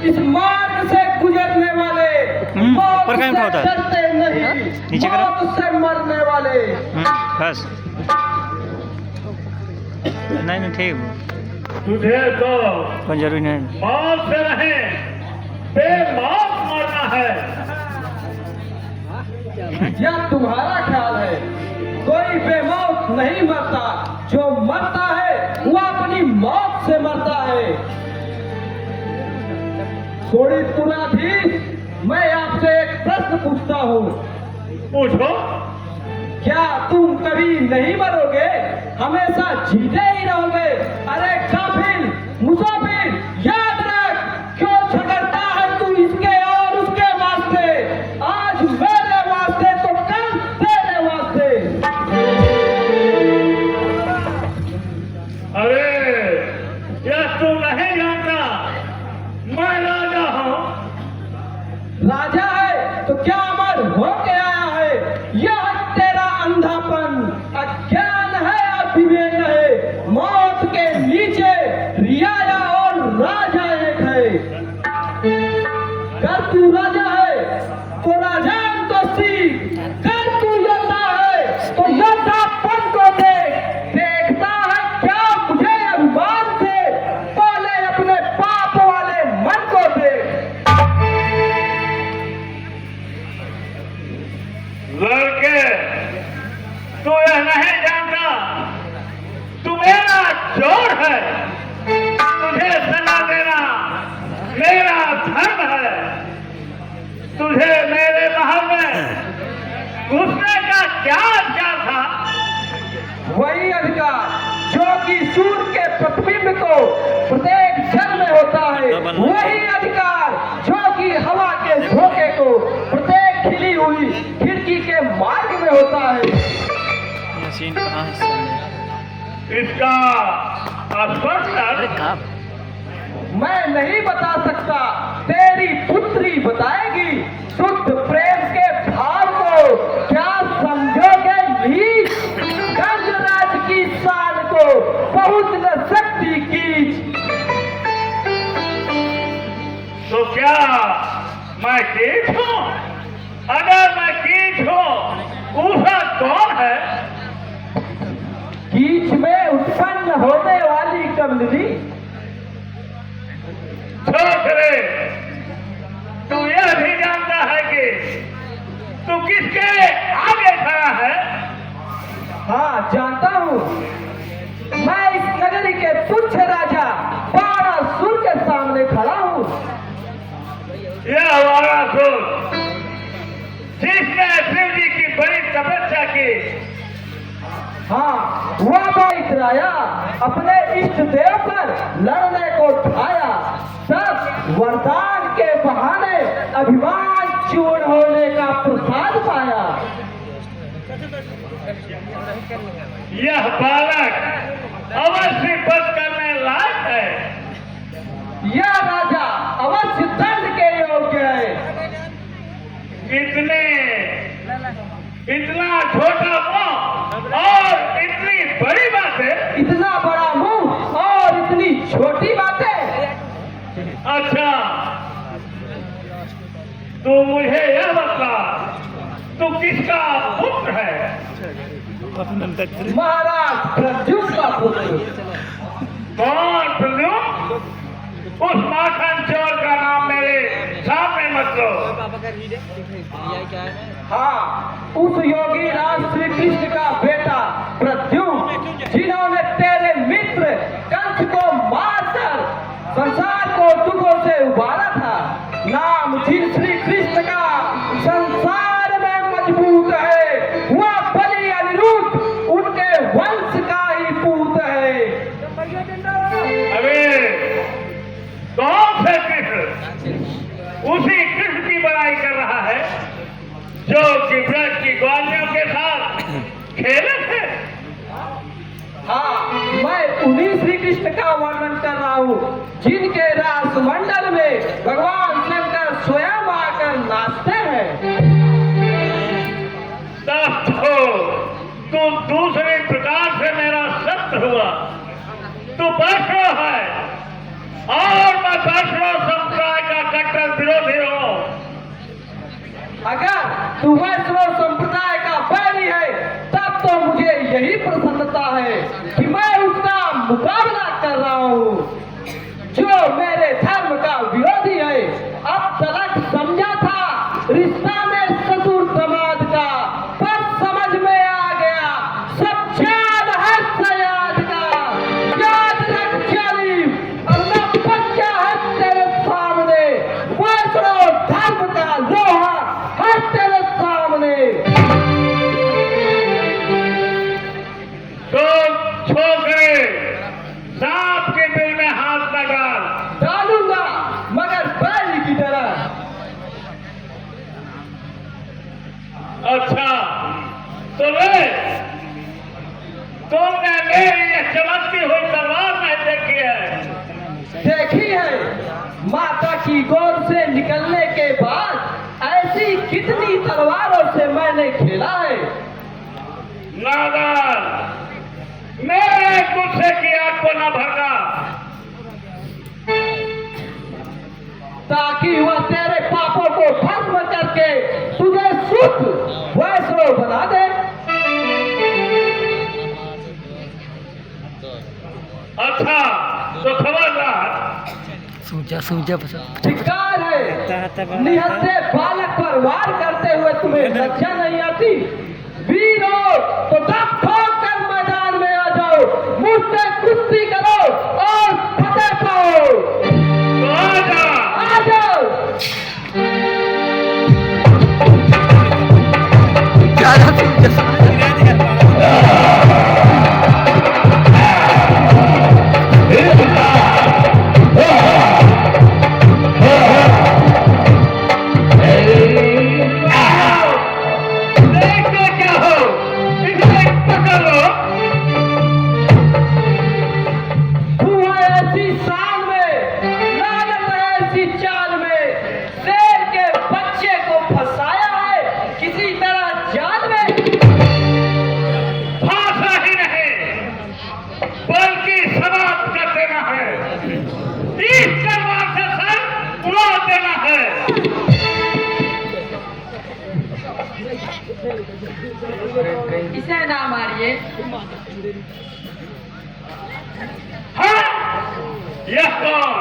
इस मार्ग से गुजरने वाले मौत पर से होता है डरते नहीं, नीचे करो। मौत से मरने वाले। बस नहीं ठीक तुझे तो कोई जरूरी नहीं। मौत से नहीं बेमौत मरना है। यह तुम्हारा ख्याल है, कोई बेमौत नहीं मरता, जो मरता है वह अपनी मौत से मरता है। सोड़ीपुराधीश, मैं आपसे एक प्रश्न पूछता हूँ, पूछो। क्या तुम कभी नहीं मरोगे, हमेशा जीते ही रहोगे? अरे काफिर, मुसाफिर, याद रख, क्यों झगड़ता है तू इसके और उसके वास्ते? आज मेरे वास्ते तो कल तेरे वास्ते। अरे यह तू नहीं जानता, मैं राजा हूँ। राजा है तो क्या अमर होके आया है? यह तेरा अंधापन, अज्ञान है और विवेक है। मौत के नीचे रियाया और राजा एक है। कर तू राजा है तो राजान को सीख, कर तू योद्धा है तो योद्धापन को देख। देखता है क्या मुझे अभिमान से, पहले अपने पाप वाले मन को देख। लड़के, तू यह नहीं जानता, तू मेरा चोर है। तुझे सजा देना मेरा धर्म है। तुझे मेरे महल में घुसने का क्या अधिकार था? वही अधिकार जो कि सूर्य के प्रतिबिंब को प्रत्येक जल में होता है, वही अधिकार जो कि हवा के झोंके को प्रत्येक खिली हुई खिड़की के मार्ग में होता है। सीन कहाँ है? इसका स्पष्ट अरे अर्थ कब मैं नहीं बता सकता, तेरी पुत्री बताएगी। शुद्ध प्रेम के भाव को क्या समझोगे नीच? गंजराज की शान को पहुंच न सकती कीच। तो क्या मैं कीच हूँ? अगर मैं कीच हूँ, ऊषा कौन है? कीच में उत्पन्न होने वाली कमली। छोकरे, तू यह भी जानता है कि तू किसके आगे खड़ा है? हाँ जानता हूँ, मैं इस नगरी के तुच्छ राजा बाणासुर के सामने खड़ा हूँ। यह वारासुर जिसने शिव जी की बड़ी तपस्या की, हाँ वह बाइक राया अपने इष्ट देव पर लड़ने को ठाया, सब वरदान के बहाने अभिमान चूर्ण होने का प्रसाद पाया। यह बालक अवश्य वध करने लायक है। यह राजा अवश्य दंड के योग्य है। इतना छोटा मुंह और इतनी बड़ी बातें। इतना बड़ा मुंह और इतनी छोटी बातें। अच्छा, तू मुझे यह बता, तू किसका पुत्र है? महाराज प्रद्युम्न का पुत्र। कौन प्रद्युम्न? उस माखन चोर का नाम मेरे सामने मत लो। हाँ, उस योगी राज श्री कृष्ण का बेटा प्रद्युम्न, जिन्होंने तेरे मित्र कंस को मारकर संसार को दुखों से उबारा था। नाम जिन श्री कृष्ण का संसार में मजबूत है, वह बलि अनिरुद्ध उनके वंश का ही पूत है। अरे कौन से कृष्ण? उसी कृष्ण की बड़ाई कर रहा है जो कि ब्रज की ग्वालियों के साथ खेले थे। हाँ, मैं उन्हीं श्री कृष्ण का वर्णन कर रहा हूँ, जिनके रास मंडल में भगवान शंकर स्वयं आकर नाचते हैं। तब तो तू दूसरे प्रकार से मेरा शत्रु हुआ। तू परशुराम है और मैं परशुराम संप्रदाय का तू वैष्णव संप्रदाय का बैरी है, तब तो मुझे यही प्रसन्नता है कि मैं उसका मुकाबला कर रहा हूँ जो मेरे धर्म का विरोधी है। अब तलक समझा था रिश्ता में ससुर दामाद का, पर समझ में आ गया सब चाल है सयाद का। याद रख जालिम, अल्लाह बच्चा है तेरे सामने, वैष्णव धर्म का लोहा है तेरे सामने। तो छोकरे सांप के बिल में हाथ न डाल। डालूंगा मगर बैल की तरह। अच्छा तो ले, तुमने मेरी ये चमकती हुई तलवार नहीं देखी है? देखी है, माता की गोद से निकलने के बाद ऐसी कितनी तलवारों से मैंने खेला है। नादान, मेरे गुस्से की आग को न भड़का, ताकि वह तेरे पापों को भस्म करके तुझे शुद्ध वैष्णव बना दे। अच्छा तो खबरदार, धिक्कार है, निहत्थे बालक पर वार करते हुए तुम्हें लज्जा नहीं आती। वीरों तो दम ठोक कर मैदान में आ जाओ, मुझसे कुश्ती करो और फतेह पाओ। तो आजा। आ जाओ। देखो क्या हो, इसे पकड़ लो। तू है ऐसी शान में, लागत है ऐसी चाल में, शेर के बच्चे को फंसाया है किसी तरह जाल में। फांसा ही नहीं बल्कि समाप्त कर देना है, इस तलवार से सर उड़ा देना है। इसे ना मारिए। हाँ? यह कौन?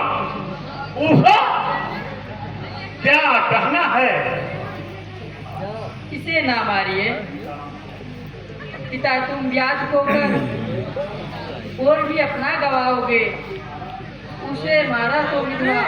ऊहा? क्या कहना है? इसे ना मारिए पिता, तुम ब्याज को कर और भी अपना गवाओगे। उसे मारा तो विधवा